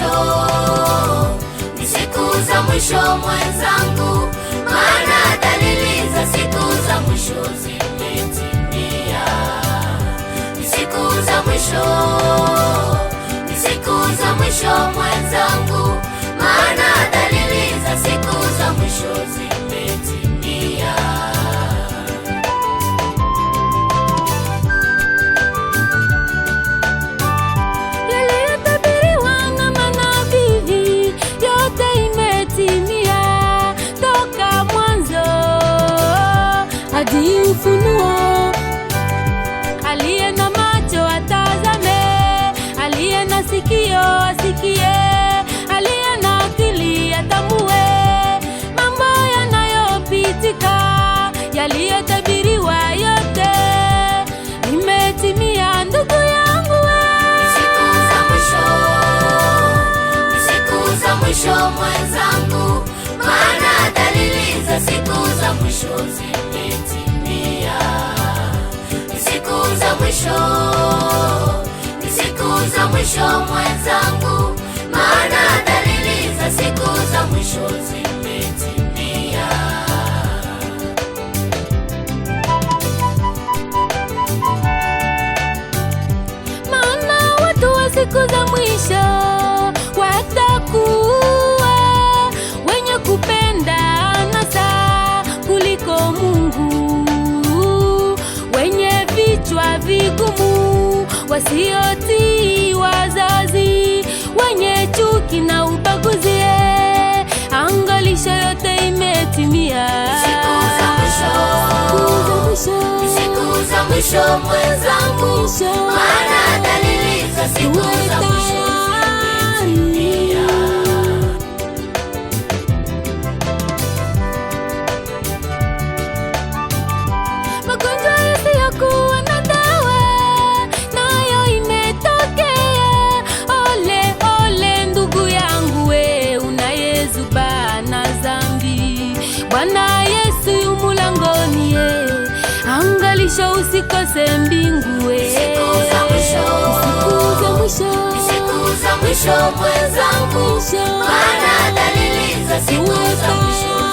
mwisho, ni siku za mwisho mwenzangu, maana dalili za siku za mwisho zimetimia. Ni siku za mwisho, ni siku za mwisho mwenzangu, maana dalili za siku za mwisho zimetimia. Hadi Ufunuo. Aliye na macho atazame, aliye na sikio asikie, aliye na akili atambue mambo yanayopitika, yaliyotabiriwa yote imetimia. Ndugu yangu, ni siku za mwisho, ni siku za mwisho mwenzangu, maana dalili za siku za mwisho zimetimia. Ni siku za mwisho, ni siku za mwisho mwenzangu, maana dalili za siku za mwisho zimetimia. maana watu wa siku za mwisho watakuwa wenye kupenda anasa kuliko Mungu, wenye vichwa vigumu, wasiotii wazazi, wenye chuki na ubaguzi. Angalisho yote imetimia. Ni siku za mwisho, ni siku za mwisho mwenzangu, maana dalili za siku za mwisho zimetimia. Magonjwa yasiyokuwa na dawa nayo imetokea. Ole ole ndugu yangu, we unayezuba na dhambi, Bwana Yesu yu mulangoni. Angalisho usikose mbingu. Ni siku za mwisho, ni siku za mwisho mwenzangu, maana dalili za siku za mwisho